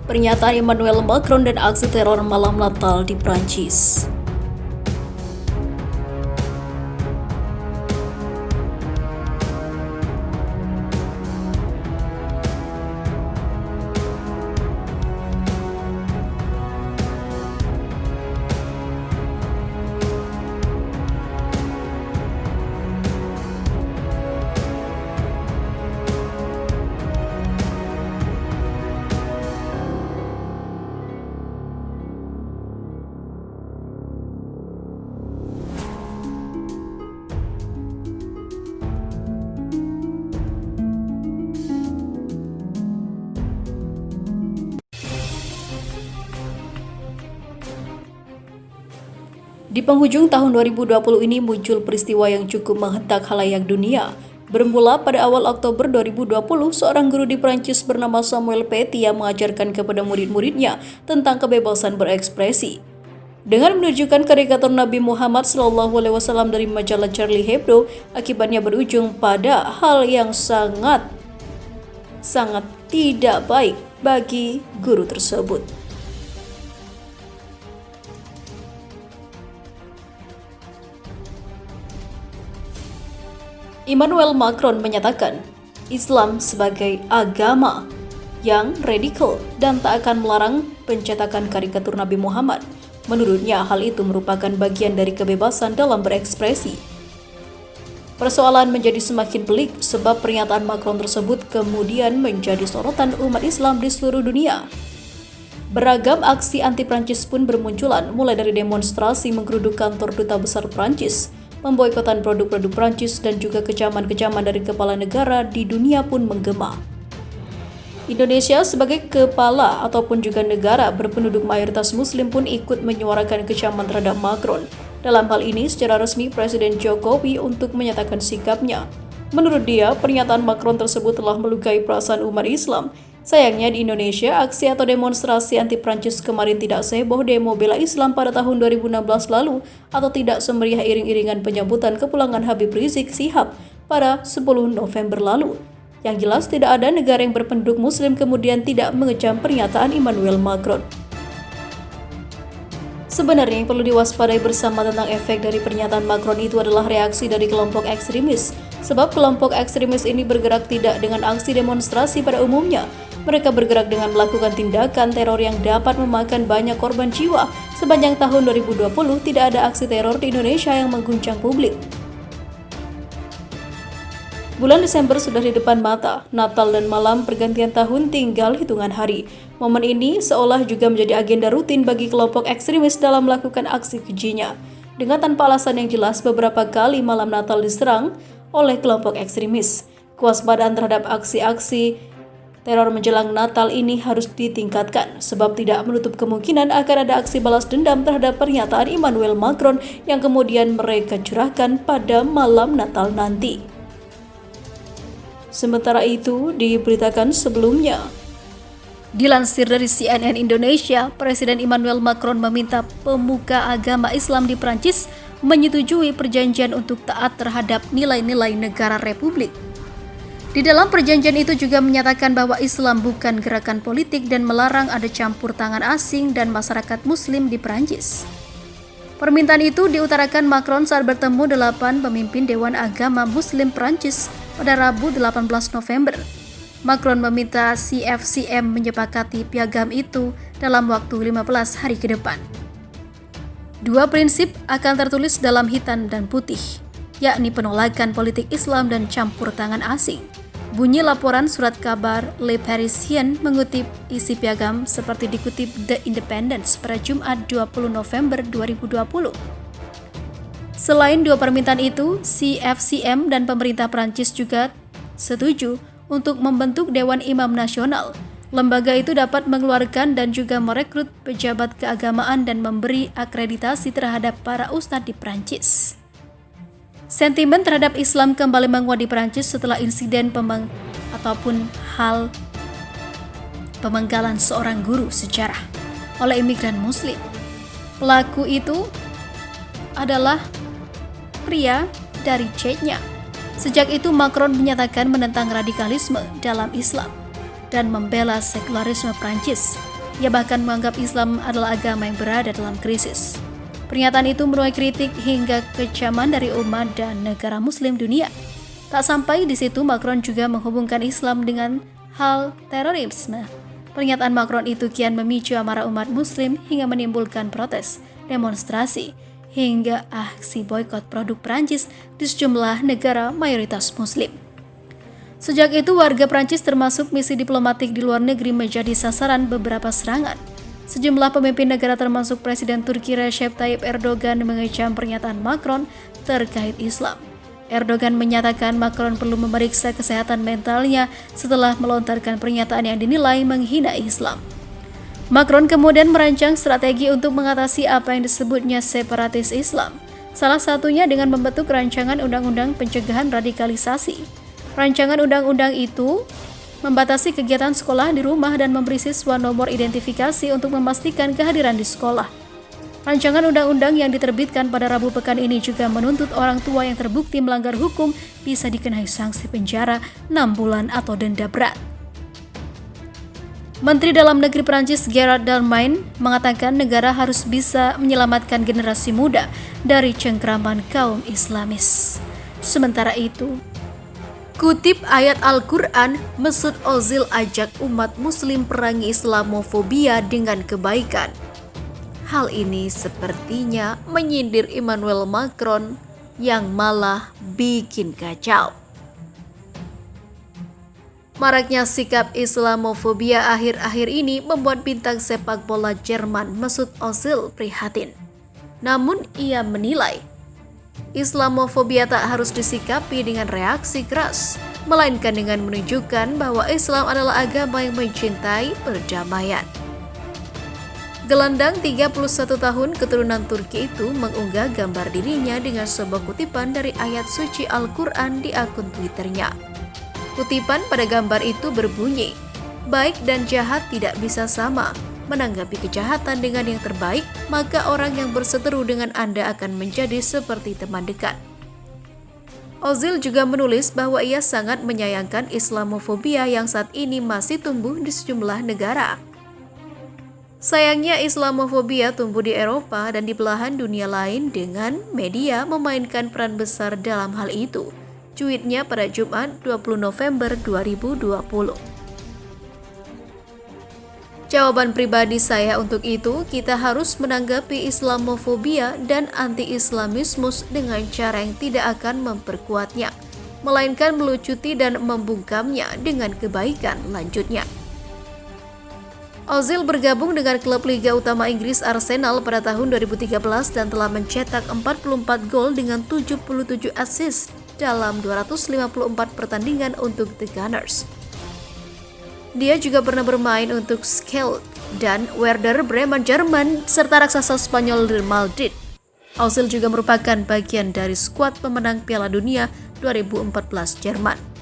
Pernyataan Emmanuel Macron dan aksi teror malam Natal di Prancis. Di penghujung tahun 2020 ini muncul peristiwa yang cukup menghentak khalayak dunia. Bermula pada awal Oktober 2020, seorang guru di Prancis bernama Samuel Paty yang mengajarkan kepada murid-muridnya tentang kebebasan berekspresi. Dengan menunjukkan karikatur Nabi Muhammad SAW dari majalah Charlie Hebdo, akibatnya berujung pada hal yang sangat tidak baik bagi guru tersebut. Emmanuel Macron menyatakan Islam sebagai agama yang radikal dan tak akan melarang pencetakan karikatur Nabi Muhammad. Menurutnya, hal itu merupakan bagian dari kebebasan dalam berekspresi. Persoalan menjadi semakin pelik sebab pernyataan Macron tersebut kemudian menjadi sorotan umat Islam di seluruh dunia. Beragam aksi anti-Prancis pun bermunculan, mulai dari demonstrasi menggeruduk kantor duta besar Prancis, pemboikotan produk-produk Prancis, dan juga kecaman-kecaman dari kepala negara di dunia pun menggema. Indonesia sebagai kepala ataupun juga negara berpenduduk mayoritas muslim pun ikut menyuarakan kecaman terhadap Macron. Dalam hal ini secara resmi Presiden Jokowi untuk menyatakan sikapnya. Menurut dia, pernyataan Macron tersebut telah melukai perasaan umat Islam. Sayangnya di Indonesia, aksi atau demonstrasi anti-Prancis kemarin tidak seheboh demo bela Islam pada tahun 2016 lalu atau tidak semeriah iring-iringan penyambutan kepulangan Habib Rizik Syihab pada 10 November lalu. Yang jelas tidak ada negara yang berpenduduk muslim kemudian tidak mengecam pernyataan Emmanuel Macron. Sebenarnya yang perlu diwaspadai bersama tentang efek dari pernyataan Macron itu adalah reaksi dari kelompok ekstremis. Sebab kelompok ekstremis ini bergerak tidak dengan aksi demonstrasi pada umumnya. Mereka bergerak dengan melakukan tindakan teror yang dapat memakan banyak korban jiwa. Sepanjang tahun 2020 tidak ada aksi teror di Indonesia yang mengguncang publik. Bulan Desember sudah di depan mata, Natal dan malam pergantian tahun tinggal hitungan hari. Momen ini seolah juga menjadi agenda rutin bagi kelompok ekstremis dalam melakukan aksi kejinya. Dengan tanpa alasan yang jelas, beberapa kali malam Natal diserang oleh kelompok ekstremis. Kewaspadaan terhadap aksi-aksi teror menjelang Natal ini harus ditingkatkan, sebab tidak menutup kemungkinan akan ada aksi balas dendam terhadap pernyataan Emmanuel Macron yang kemudian mereka curahkan pada malam Natal nanti. Sementara itu, diberitakan sebelumnya, dilansir dari CNN Indonesia, Presiden Emmanuel Macron meminta pemuka agama Islam di Prancis menyetujui perjanjian untuk taat terhadap nilai-nilai negara republik. Di dalam perjanjian itu juga menyatakan bahwa Islam bukan gerakan politik dan melarang ada campur tangan asing dan masyarakat muslim di Prancis. Permintaan itu diutarakan Macron saat bertemu 8 pemimpin Dewan Agama Muslim Prancis pada Rabu 18 November. Macron meminta CFCM menyepakati piagam itu dalam waktu 15 hari ke depan. Dua prinsip akan tertulis dalam hitam dan putih, yakni penolakan politik Islam dan campur tangan asing. Bunyi laporan surat kabar Le Parisien mengutip isi piagam seperti dikutip The Independent pada Jumat 20 November 2020. Selain dua permintaan itu, CFCM dan pemerintah Prancis juga setuju untuk membentuk Dewan Imam Nasional. Lembaga itu dapat mengeluarkan dan juga merekrut pejabat keagamaan dan memberi akreditasi terhadap para ustadz di Prancis. Sentimen terhadap Islam kembali menguat di Prancis setelah insiden hal pemenggalan seorang guru sejarah oleh imigran Muslim. Pelaku itu adalah pria dari Chechnya. Sejak itu Macron menyatakan menentang radikalisme dalam Islam dan membela sekularisme Prancis. Ia bahkan menganggap Islam adalah agama yang berada dalam krisis. Pernyataan itu menuai kritik hingga kecaman dari umat dan negara muslim dunia. Tak sampai di situ, Macron juga menghubungkan Islam dengan hal terorisme. Pernyataan Macron itu kian memicu amarah umat muslim hingga menimbulkan protes, demonstrasi, hingga aksi boikot produk Prancis di sejumlah negara mayoritas muslim. Sejak itu, warga Prancis termasuk misi diplomatik di luar negeri menjadi sasaran beberapa serangan. Sejumlah pemimpin negara termasuk Presiden Turki Recep Tayyip Erdogan mengecam pernyataan Macron terkait Islam. Erdogan menyatakan Macron perlu memeriksa kesehatan mentalnya setelah melontarkan pernyataan yang dinilai menghina Islam. Macron kemudian merancang strategi untuk mengatasi apa yang disebutnya separatis Islam, salah satunya dengan membentuk rancangan undang-undang pencegahan radikalisasi. Rancangan undang-undang itu membatasi kegiatan sekolah di rumah dan memberi siswa nomor identifikasi untuk memastikan kehadiran di sekolah. Rancangan undang-undang yang diterbitkan pada Rabu pekan ini juga menuntut orang tua yang terbukti melanggar hukum bisa dikenai sanksi penjara 6 bulan atau denda berat. Menteri Dalam Negeri Prancis Gerard Darmanin mengatakan negara harus bisa menyelamatkan generasi muda dari cengkraman kaum Islamis. Sementara itu, kutip ayat Al-Quran, Mesut Ozil ajak umat muslim perangi Islamofobia dengan kebaikan. Hal ini sepertinya menyindir Emmanuel Macron yang malah bikin kacau. Maraknya sikap Islamofobia akhir-akhir ini membuat bintang sepak bola Jerman Mesut Ozil prihatin. Namun ia menilai Islamofobia tak harus disikapi dengan reaksi keras, melainkan dengan menunjukkan bahwa Islam adalah agama yang mencintai perdamaian. Gelandang 31 tahun keturunan Turki itu mengunggah gambar dirinya dengan sebuah kutipan dari ayat suci Al-Quran di akun Twitternya. Kutipan pada gambar itu berbunyi, "Baik dan jahat tidak bisa sama. Menanggapi kejahatan dengan yang terbaik, maka orang yang berseteru dengan Anda akan menjadi seperti teman dekat." Ozil juga menulis bahwa ia sangat menyayangkan Islamofobia yang saat ini masih tumbuh di sejumlah negara. Sayangnya Islamofobia tumbuh di Eropa dan di belahan dunia lain dengan media memainkan peran besar dalam hal itu. Cuitnya pada Jumat 20 November 2020. Jawaban pribadi saya untuk itu, kita harus menanggapi Islamofobia dan anti-Islamismus dengan cara yang tidak akan memperkuatnya, melainkan melucuti dan membungkamnya dengan kebaikan, lanjutnya. Ozil bergabung dengan klub Liga Utama Inggris Arsenal pada tahun 2013 dan telah mencetak 44 gol dengan 77 assist dalam 254 pertandingan untuk The Gunners. Dia juga pernah bermain untuk Schalke dan Werder Bremen Jerman serta raksasa Spanyol Real Madrid. Ozil juga merupakan bagian dari skuad pemenang Piala Dunia 2014 Jerman.